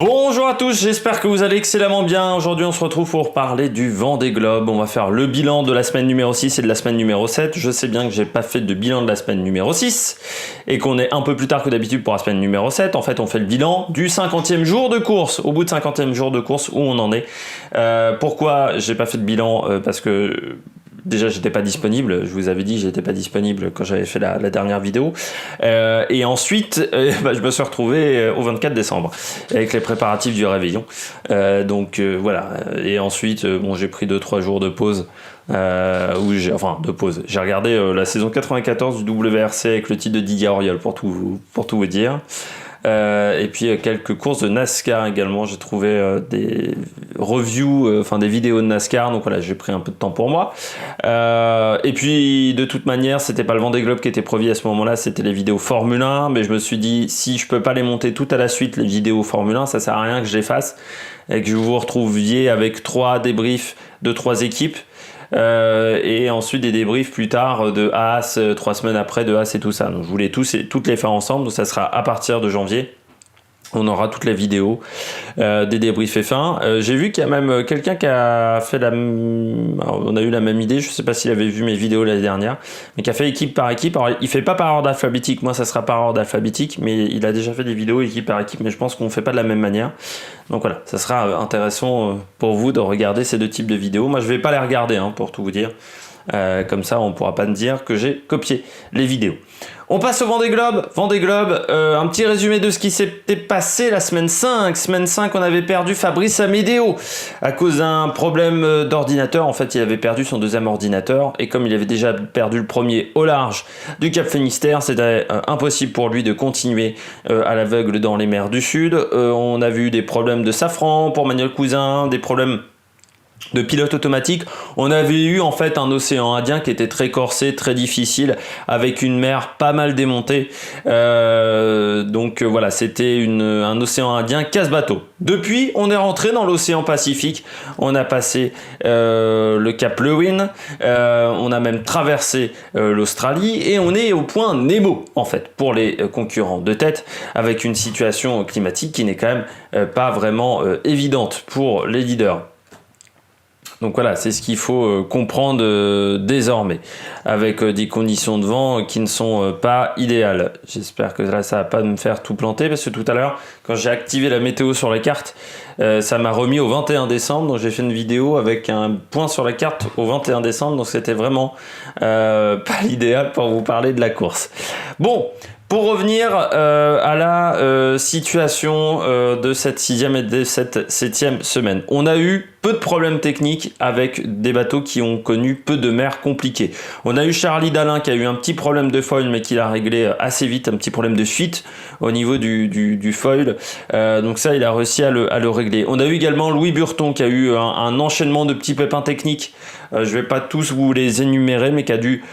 Bonjour à tous, j'espère que vous allez excellemment bien. Aujourd'hui on se retrouve pour parler du Vendée Globe. On va faire le bilan de la semaine numéro 6 et de la semaine numéro 7. Je sais bien que j'ai pas fait de bilan de la semaine numéro 6 et qu'on est un peu plus tard que d'habitude pour la semaine numéro 7. En fait on fait le bilan du 50e jour de course, au bout de 50e jour de course où on en est. Pourquoi j'ai pas fait de bilan Parce que déjà, j'étais pas disponible. Je vous avais dit, j'étais pas disponible quand j'avais fait la dernière vidéo. Et ensuite, je me suis retrouvé au 24 décembre avec les préparatifs du réveillon. Voilà. Et ensuite, j'ai pris 2-3 jours de pause. De pause. J'ai regardé la saison 94 du WRC avec le titre de Didier Auriol pour tout vous dire. Et puis quelques courses de NASCAR également. J'ai trouvé des reviews, des vidéos de NASCAR. Donc voilà, j'ai pris un peu de temps pour moi. Et puis de toute manière, c'était pas le Vendée Globe qui était prévu à ce moment-là, c'était les vidéos Formule 1. Mais je me suis dit, si je peux pas les monter tout à la suite, les vidéos Formule 1, ça sert à rien que je les fasse et que je vous retrouviez avec 3 débriefs de 3 équipes. Et ensuite des débriefs plus tard de Haas, 3 semaines après de Haas et tout ça. Donc je voulais toutes les faire ensemble, donc ça sera à partir de janvier. On aura toutes les vidéos des débriefs F1. J'ai vu qu'il y a même quelqu'un qui a fait Alors, on a eu la même idée, je sais pas s'il avait vu mes vidéos l'année dernière, mais qui a fait équipe par équipe. Alors il fait pas par ordre alphabétique, moi ça sera par ordre alphabétique, mais il a déjà fait des vidéos équipe par équipe, mais je pense qu'on fait pas de la même manière. Donc voilà, ça sera intéressant pour vous de regarder ces deux types de vidéos. Moi je vais pas les regarder, pour tout vous dire. Comme ça on pourra pas me dire que j'ai copié les vidéos. On passe au Vendée Globe. Vendée Globe, un petit résumé de ce qui s'était passé la semaine 5. Semaine 5, on avait perdu Fabrice Amedeo à cause d'un problème d'ordinateur. En fait, il avait perdu son deuxième ordinateur et comme il avait déjà perdu le premier au large du Cap Finistère, c'était impossible pour lui de continuer à l'aveugle dans les mers du Sud. On a vu des problèmes de safran pour Manuel Cousin, des problèmes de pilote automatique. On avait eu en fait un océan Indien qui était très corsé, très difficile, avec une mer pas mal démontée. Voilà, c'était un océan Indien casse-bateau. Depuis, on est rentré dans l'océan Pacifique. On a passé le Cap Lewin. On a même traversé l'Australie et on est au point Nemo en fait pour les concurrents de tête, avec une situation climatique qui n'est quand même pas vraiment évidente pour les leaders. Donc voilà, c'est ce qu'il faut comprendre désormais, avec des conditions de vent qui ne sont pas idéales. J'espère que là, ça va pas me faire tout planter, parce que tout à l'heure, quand j'ai activé la météo sur la carte, ça m'a remis au 21 décembre, donc j'ai fait une vidéo avec un point sur la carte au 21 décembre, donc c'était vraiment pas l'idéal pour vous parler de la course. Bon, pour revenir à la situation de cette 6e et de cette 7e semaine, on a eu peu de problèmes techniques avec des bateaux qui ont connu peu de mers compliquées. On a eu Charlie Dalin qui a eu un petit problème de foil mais qui l'a réglé assez vite, un petit problème de fuite au niveau du foil. Donc ça, il a réussi à le régler. On a eu également Louis Burton qui a eu un enchaînement de petits pépins techniques. Je vais pas tous vous les énumérer, mais qui a dû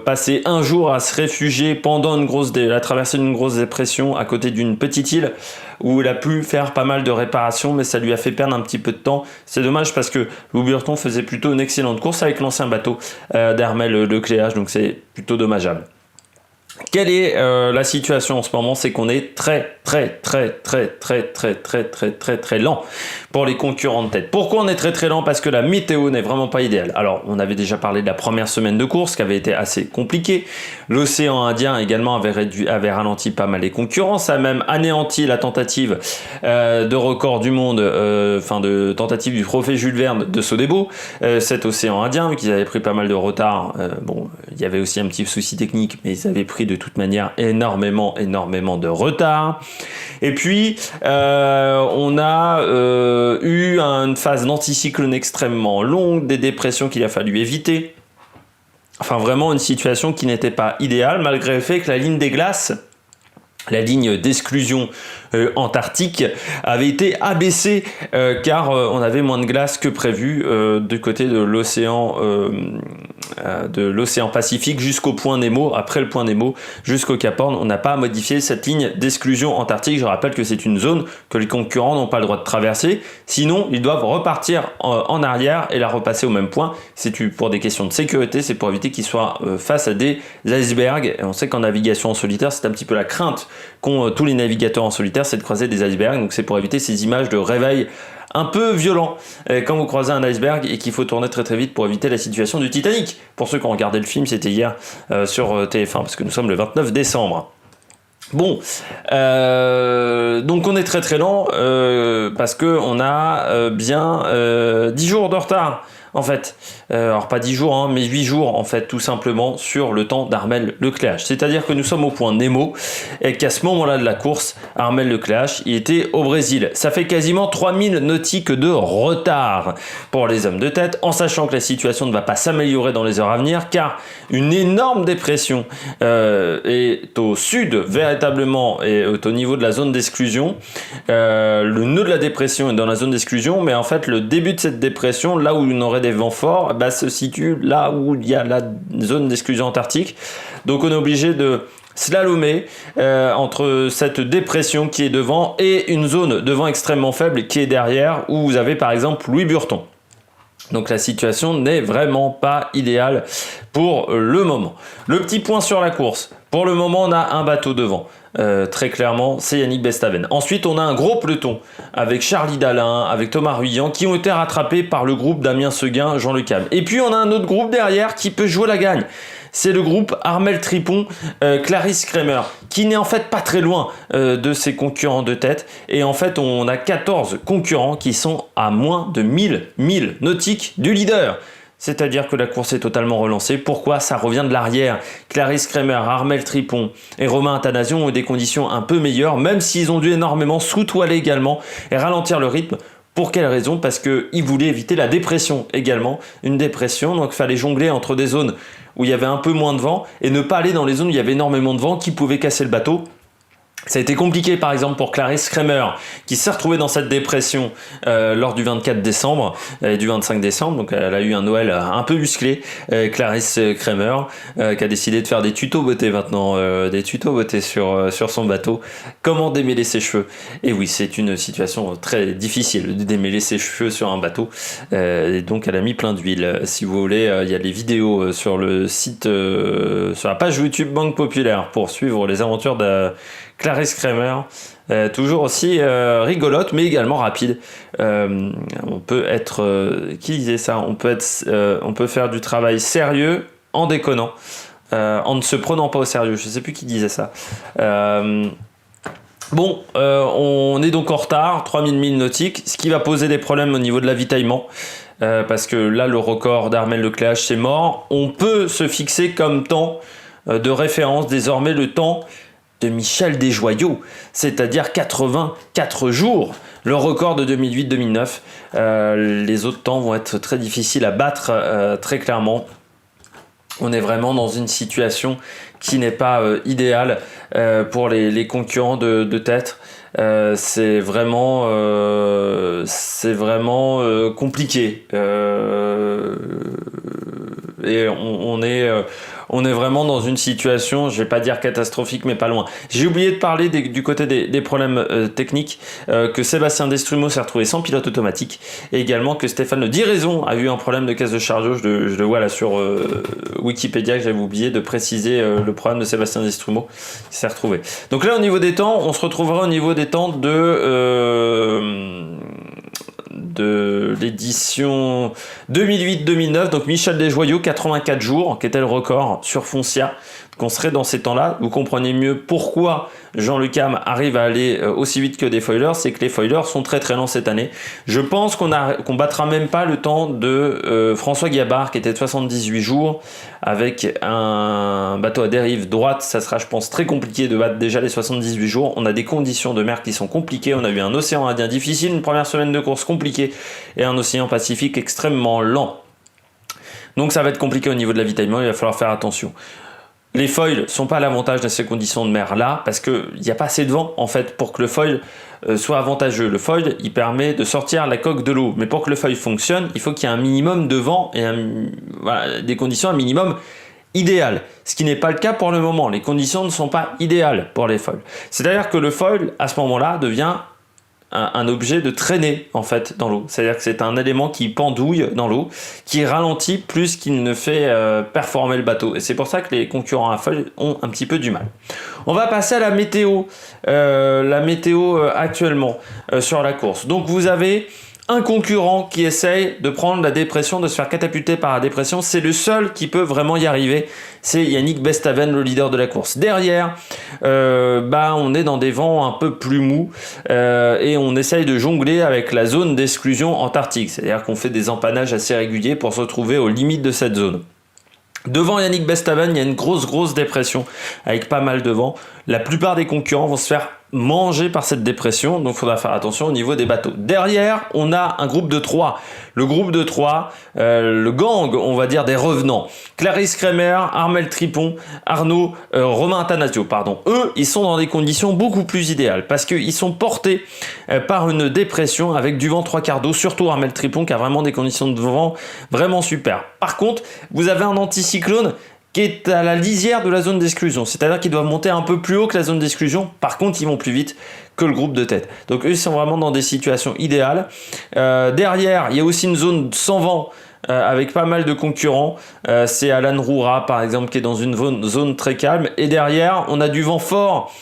passer un jour à se réfugier pendant la traversée d'une grosse dépression à côté d'une petite île où il a pu faire pas mal de réparations, mais ça lui a fait perdre un petit peu de temps. C'est dommage parce que Louis Burton faisait plutôt une excellente course avec l'ancien bateau d'Hermel Le Cléage, donc c'est plutôt dommageable. Quelle est la situation en ce moment? C'est qu'on est très lent pour les concurrents de tête. Pourquoi on est très lent? Parce que la météo n'est vraiment pas idéale. Alors, on avait déjà parlé de la première semaine de course qui avait été assez compliquée. L'océan Indien également avait ralenti pas mal les concurrents. Ça a même anéanti la tentative de record du monde, de tentative du trophée Jules Verne de Sodebo. Cet océan Indien, vu qu'ils avaient pris pas mal de retard. Il y avait aussi un petit souci technique, mais ils avaient pris de toute manière énormément de retard. Et puis on a eu une phase d'anticyclone extrêmement longue, des dépressions qu'il a fallu éviter. Enfin vraiment une situation qui n'était pas idéale, malgré le fait que la ligne des glaces, la ligne d'exclusion antarctique avait été abaissée car on avait moins de glace que prévu du côté de l'océan Pacifique jusqu'au point Nemo. Après le point Nemo jusqu'au Cap Horn, on n'a pas modifié cette ligne d'exclusion antarctique. Je rappelle que c'est une zone que les concurrents n'ont pas le droit de traverser, sinon ils doivent repartir en arrière et la repasser au même point. C'est pour des questions de sécurité, c'est pour éviter qu'ils soient face à des icebergs. Et on sait qu'en navigation en solitaire, c'est un petit peu la crainte qu'ont tous les navigateurs en solitaire, pire, c'est de croiser des icebergs. Donc c'est pour éviter ces images de réveil un peu violent quand vous croisez un iceberg et qu'il faut tourner très très vite pour éviter la situation du Titanic. Pour ceux qui ont regardé le film, c'était hier sur TF1 parce que nous sommes le 29 décembre. Bon, donc on est très très lent parce que on a bien 10 jours de retard. En fait, alors pas 10 jours, hein, mais 8 jours, en fait, tout simplement, sur le temps d'Armel Lecléache. C'est-à-dire que nous sommes au point Nemo, et qu'à ce moment-là de la course, Armel Lecléache, il était au Brésil. Ça fait quasiment 3000 nautiques de retard pour les hommes de tête, en sachant que la situation ne va pas s'améliorer dans les heures à venir, car une énorme dépression est au sud, véritablement, et au niveau de la zone d'exclusion. Le nœud de la dépression est dans la zone d'exclusion, mais en fait, le début de cette dépression, là où on aurait des vents forts, se situe là où il y a la zone d'exclusion antarctique. Donc on est obligé de slalomer entre cette dépression qui est devant et une zone de vent extrêmement faible qui est derrière, où vous avez par exemple Louis Burton. Donc la situation n'est vraiment pas idéale pour le moment. Le petit point sur la course. Pour le moment, on a un bateau devant. Très clairement, c'est Yannick Bestaven. Ensuite, on a un gros peloton avec Charlie Dalin, avec Thomas Ruyant, qui ont été rattrapés par le groupe Damien Seguin, Jean Le Cam. Et puis, on a un autre groupe derrière qui peut jouer la gagne. C'est le groupe Armel Tripon, Clarisse Kremer, qui n'est en fait pas très loin de ses concurrents de tête. Et en fait, on a 14 concurrents qui sont à moins de 1000 nautiques du leader. C'est-à-dire que la course est totalement relancée. Pourquoi ? Ça revient de l'arrière. Clarisse Kremer, Armel Tripon et Romain Athanasiou ont des conditions un peu meilleures, même s'ils ont dû énormément sous-toiler également et ralentir le rythme. Pour quelle raison ? Parce qu'ils voulaient éviter la dépression également. Une dépression, donc il fallait jongler entre des zones où il y avait un peu moins de vent et ne pas aller dans les zones où il y avait énormément de vent qui pouvaient casser le bateau. Ça a été compliqué par exemple pour Clarisse Kremer qui s'est retrouvée dans cette dépression lors du 24 décembre et du 25 décembre. Donc elle a eu un Noël un peu musclé, Clarisse Kremer, qui a décidé de faire des tutos beauté maintenant, des tutos beauté sur son bateau. Comment démêler ses cheveux. Et oui, c'est une situation très difficile de démêler ses cheveux sur un bateau. Et donc elle a mis plein d'huile. Si vous voulez, il y a les vidéos sur le site, sur la page YouTube Banque Populaire pour suivre les aventures de Clarisse Kremer, toujours aussi rigolote, mais également rapide. On peut être, qui disait ça ? On peut faire du travail sérieux en déconnant, en ne se prenant pas au sérieux. Je ne sais plus qui disait ça. On est donc en retard, 3000 milles nautiques, ce qui va poser des problèmes au niveau de l'avitaillement. Parce que là, le record d'Armel Lecléache, c'est mort. On peut se fixer comme temps de référence désormais le temps de Michel Desjoyaux, c'est-à-dire 84 jours, le record de 2008-2009. Les autres temps vont être très difficiles à battre, très clairement. On est vraiment dans une situation qui n'est pas idéale pour les concurrents de tête. C'est vraiment compliqué. Et on est vraiment dans une situation, je vais pas dire catastrophique, mais pas loin. J'ai oublié de parler du côté des problèmes techniques, que Sébastien Destrumeau s'est retrouvé sans pilote automatique, et également que Stéphane Le Diraison a eu un problème de caisse de chargeau. Je le vois là sur Wikipédia, que j'avais oublié de préciser le problème de Sébastien Destrumeau qui s'est retrouvé. Donc là, au niveau des temps, on se retrouvera au niveau des temps de l'édition 2008-2009, donc Michel Desjoyaux, 84 jours, qui était le record sur Foncia, qu'on serait dans ces temps-là. Vous comprenez mieux pourquoi Jean Le Cam arrive à aller aussi vite que des foilers, c'est que les foilers sont très très lents cette année. Je pense qu'on battra même pas le temps de François Gabard, qui était de 78 jours, avec un bateau à dérive droite. Ça sera, je pense, très compliqué de battre déjà les 78 jours. On a des conditions de mer qui sont compliquées. On a eu un océan Indien difficile, une première semaine de course compliquée, et un océan Pacifique extrêmement lent. Donc ça va être compliqué au niveau de l'avitaillement, il va falloir faire attention. Les foils ne sont pas à l'avantage de ces conditions de mer là, parce qu'il n'y a pas assez de vent en fait pour que le foil soit avantageux. Le foil, il permet de sortir la coque de l'eau, mais pour que le foil fonctionne, il faut qu'il y ait un minimum de vent et des conditions un minimum idéales. Ce qui n'est pas le cas pour le moment. Les conditions ne sont pas idéales pour les foils. C'est-à-dire que le foil, à ce moment-là, devient un objet de traînée en fait dans l'eau. C'est-à-dire que c'est un élément qui pendouille dans l'eau, qui ralentit plus qu'il ne fait performer le bateau. Et c'est pour ça que les concurrents à foil ont un petit peu du mal. On va passer à la météo. Actuellement sur la course. Donc vous avez un concurrent qui essaye de prendre la dépression, de se faire catapulter par la dépression. C'est le seul qui peut vraiment y arriver. C'est Yannick Bestaven, le leader de la course. Derrière, on est dans des vents un peu plus mous et on essaye de jongler avec la zone d'exclusion antarctique. C'est-à-dire qu'on fait des empannages assez réguliers pour se retrouver aux limites de cette zone. Devant Yannick Bestaven, il y a une grosse dépression avec pas mal de vent. La plupart des concurrents vont se faire manger par cette dépression, donc il faudra faire attention au niveau des bateaux. Derrière, on a un groupe de 3. Le groupe de 3, le gang, on va dire, des revenants. Clarisse Kremer, Armel Tripon, Romain Attanasio, pardon. Eux, ils sont dans des conditions beaucoup plus idéales parce qu'ils sont portés par une dépression avec du vent 3/4 d'eau, surtout Armel Tripon qui a vraiment des conditions de vent vraiment super. Par contre, vous avez un anticyclone qui est à la lisière de la zone d'exclusion. C'est-à-dire qu'ils doivent monter un peu plus haut que la zone d'exclusion. Par contre, ils vont plus vite que le groupe de tête. Donc eux, ils sont vraiment dans des situations idéales. Derrière, il y a aussi une zone sans vent avec pas mal de concurrents. C'est Alan Roura, par exemple, qui est dans une zone très calme. Et derrière, on a du vent fort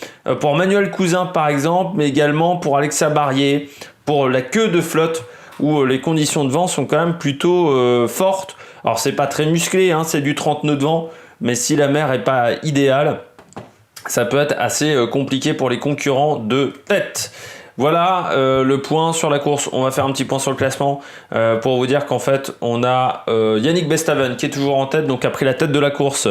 pour Manuel Cousin, par exemple, mais également pour Alexa Barrier, pour la queue de flotte, où les conditions de vent sont quand même plutôt fortes. Alors, c'est pas très musclé, hein, c'est du 30 nœuds de vent. Mais si la mer est pas idéale, ça peut être assez compliqué pour les concurrents de tête. Voilà le point sur la course. On va faire un petit point sur le classement pour vous dire qu'en fait on a Yannick Bestaven qui est toujours en tête, donc a pris la tête de la course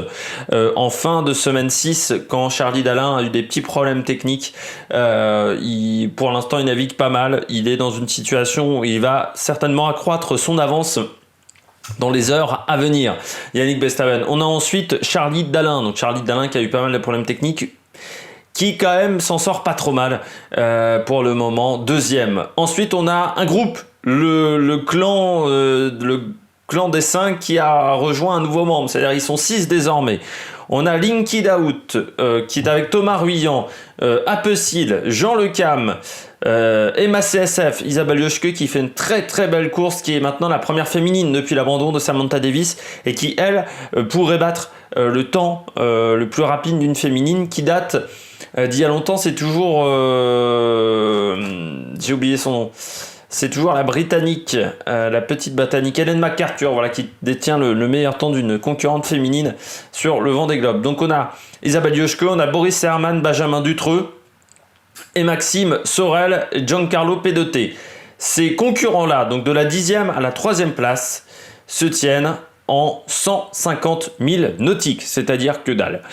en fin de semaine 6 quand Charlie Dalin a eu des petits problèmes techniques. Pour l'instant il navigue pas mal, il est dans une situation où il va certainement accroître son avance dans les heures à venir. Yannick Bestaven. On a ensuite Charlie Dalin. Donc Charlie Dalin qui a eu pas mal de problèmes techniques, qui quand même s'en sort pas trop mal pour le moment, deuxième. Ensuite on a un groupe, le clan des 5 qui a rejoint un nouveau membre, c'est-à-dire ils sont 6 désormais. On a Linky Daout qui est avec Thomas Ruyant, Apecil, Jean Le Cam, Emma CSF, Isabelle Yoshke qui fait une très belle course, qui est maintenant la première féminine depuis l'abandon de Samantha Davis et qui elle pourrait battre le temps le plus rapide d'une féminine qui date d'il y a longtemps. C'est toujours j'ai oublié son nom. C'est toujours la Britannique, la petite Britannique Hélène MacArthur, voilà, qui détient le meilleur temps d'une concurrente féminine sur le Vendée Globe. Donc on a Isabelle Yoshke, on a Boris Herman, Benjamin Dutreux et Maxime Sorel et Giancarlo Pedoté. Ces concurrents-là, donc de la 10e à la 3e place, se tiennent en 150 000 nautiques, c'est-à-dire que dalle.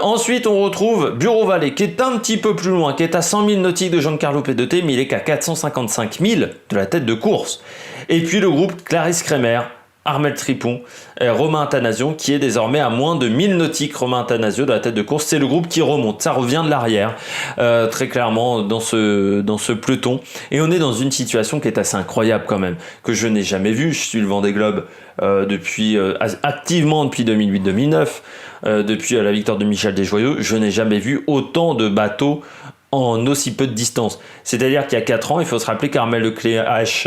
Ensuite, on retrouve Bureau Vallée, qui est un petit peu plus loin, qui est à 100 000 nautiques de Giancarlo Pedoté, mais il est qu'à 455 000 de la tête de course. Et puis le groupe Clarisse Kremer, Armel Tripon, Romain Attanasio, qui est désormais à moins de 1000 nautiques. Romain Attanasio de la tête de course, c'est le groupe qui remonte, ça revient de l'arrière, très clairement dans ce peloton. Et on est dans une situation qui est assez incroyable quand même, que je n'ai jamais vue. Je suis le Vendée Globe activement depuis 2008-2009, depuis la victoire de Michel Desjoyaux. Je n'ai jamais vu autant de bateaux en aussi peu de distance. C'est-à-dire qu'il y a 4 ans, il faut se rappeler qu'Armel Lecléache,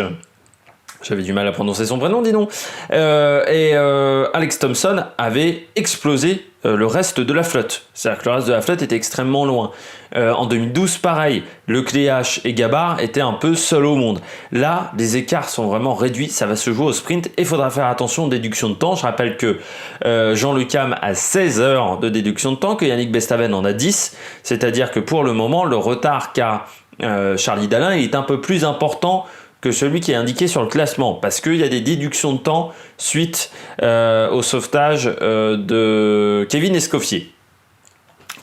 j'avais du mal à prononcer son prénom, dis donc. Alex Thompson avait explosé le reste de la flotte. C'est-à-dire que le reste de la flotte était extrêmement loin. En 2012, pareil, Lecléache et Gabard étaient un peu seuls au monde. Là, les écarts sont vraiment réduits. Ça va se jouer au sprint et il faudra faire attention aux déductions de temps. Je rappelle que Jean Le Cam a 16 heures de déduction de temps, que Yannick Bestaven en a 10. C'est-à-dire que pour le moment, le retard qu'a Charlie Dalin est un peu plus important que celui qui est indiqué sur le classement, parce qu'il y a des déductions de temps suite au sauvetage de Kevin Escoffier.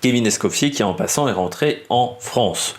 Kevin Escoffier qui en passant est rentré en France.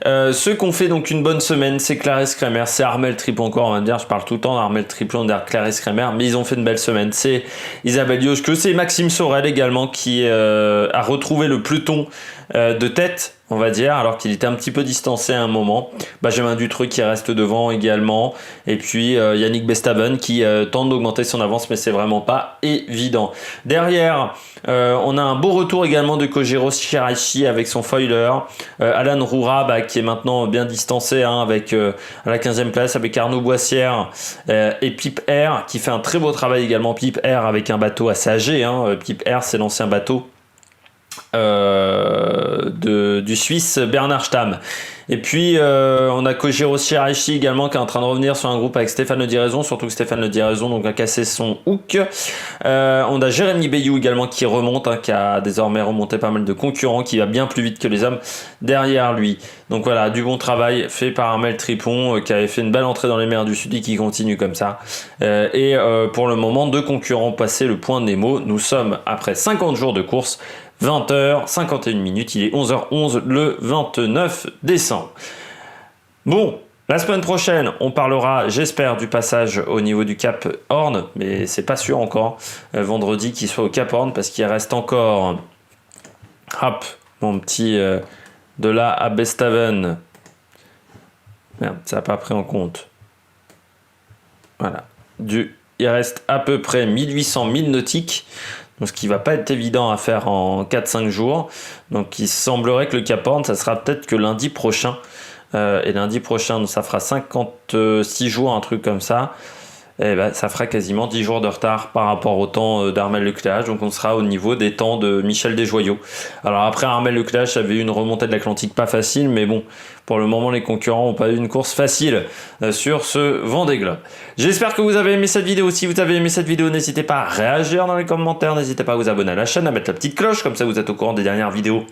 Ceux qui ont fait donc une bonne semaine, c'est Clarisse Kremer, c'est Armel Tripon encore, on va dire, je parle tout le temps d'Armel Tripon, Clarisse Kremer, mais ils ont fait une belle semaine. C'est Isabelle Yoshke, c'est Maxime Sorel également qui a retrouvé le peloton de tête on va dire, alors qu'il était un petit peu distancé à un moment. Benjamin Dutreux qui reste devant également. Et puis Yannick Bestaven qui tente d'augmenter son avance, mais c'est vraiment pas évident. Derrière, on a un beau retour également de Kojiro Shiraishi avec son foiler. Alan Roura qui est maintenant bien distancé avec à la 15e place avec Arnaud Boissière et Pip Air qui fait un très beau travail également. Pip Air avec un bateau assez âgé. Pip Air, c'est l'ancien bateau du Suisse Bernard Stamm. Et puis on a Kojiro Shiraishi également qui est en train de revenir sur un groupe avec Stéphane Le Diraison, surtout que Stéphane Le Diraison donc a cassé son hook. On a Jérémy Bayou également qui remonte, qui a désormais remonté pas mal de concurrents, qui va bien plus vite que les hommes derrière lui. Donc voilà, du bon travail fait par Armel Tripon qui avait fait une belle entrée dans les mers du Sud et qui continue comme ça. Pour le moment, 2 concurrents passés le point Nemo. Nous sommes après 50 jours de course, 20h51 minutes, il est 11h11 le 29 décembre. Bon, la semaine prochaine, on parlera, j'espère, du passage au niveau du Cap Horn, mais c'est pas sûr encore, vendredi qu'il soit au Cap Horn, parce qu'il reste encore, mon petit, de là à Bestaven. Merde, ça n'a pas pris en compte. Voilà. Il reste à peu près 1800 milles nautiques. Donc, ce qui va pas être évident à faire en 4-5 jours. Donc il semblerait que le Cap Horn, ça sera peut-être que lundi prochain. Et lundi prochain, ça fera 56 jours, un truc comme ça. Et ça fera quasiment 10 jours de retard par rapport au temps d'Armel Lecléache. Donc on sera au niveau des temps de Michel Desjoyaux. Alors après, Armel Lecléache avait eu une remontée de l'Atlantique pas facile, mais bon, pour le moment, les concurrents n'ont pas eu une course facile sur ce Vendée Globe. J'espère que vous avez aimé cette vidéo. Si vous avez aimé cette vidéo, n'hésitez pas à réagir dans les commentaires. N'hésitez pas à vous abonner à la chaîne, à mettre la petite cloche, comme ça vous êtes au courant des dernières vidéos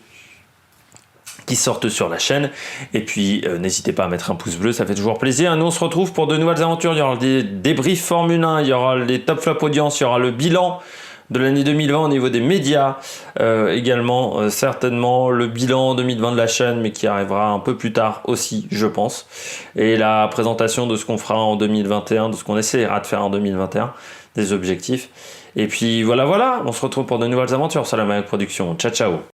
qui sortent sur la chaîne. Et puis n'hésitez pas à mettre un pouce bleu, ça fait toujours plaisir. Nous on se retrouve pour de nouvelles aventures. Il y aura des débriefs Formule 1, il y aura les top flop audience, il y aura le bilan de l'année 2020 au niveau des médias, également certainement le bilan 2020 de la chaîne, mais qui arrivera un peu plus tard aussi, je pense, et la présentation de ce qu'on fera en 2021, de ce qu'on essaiera de faire en 2021, des objectifs. Et puis voilà, on se retrouve pour de nouvelles aventures sur la Mayotte Production. Ciao ciao.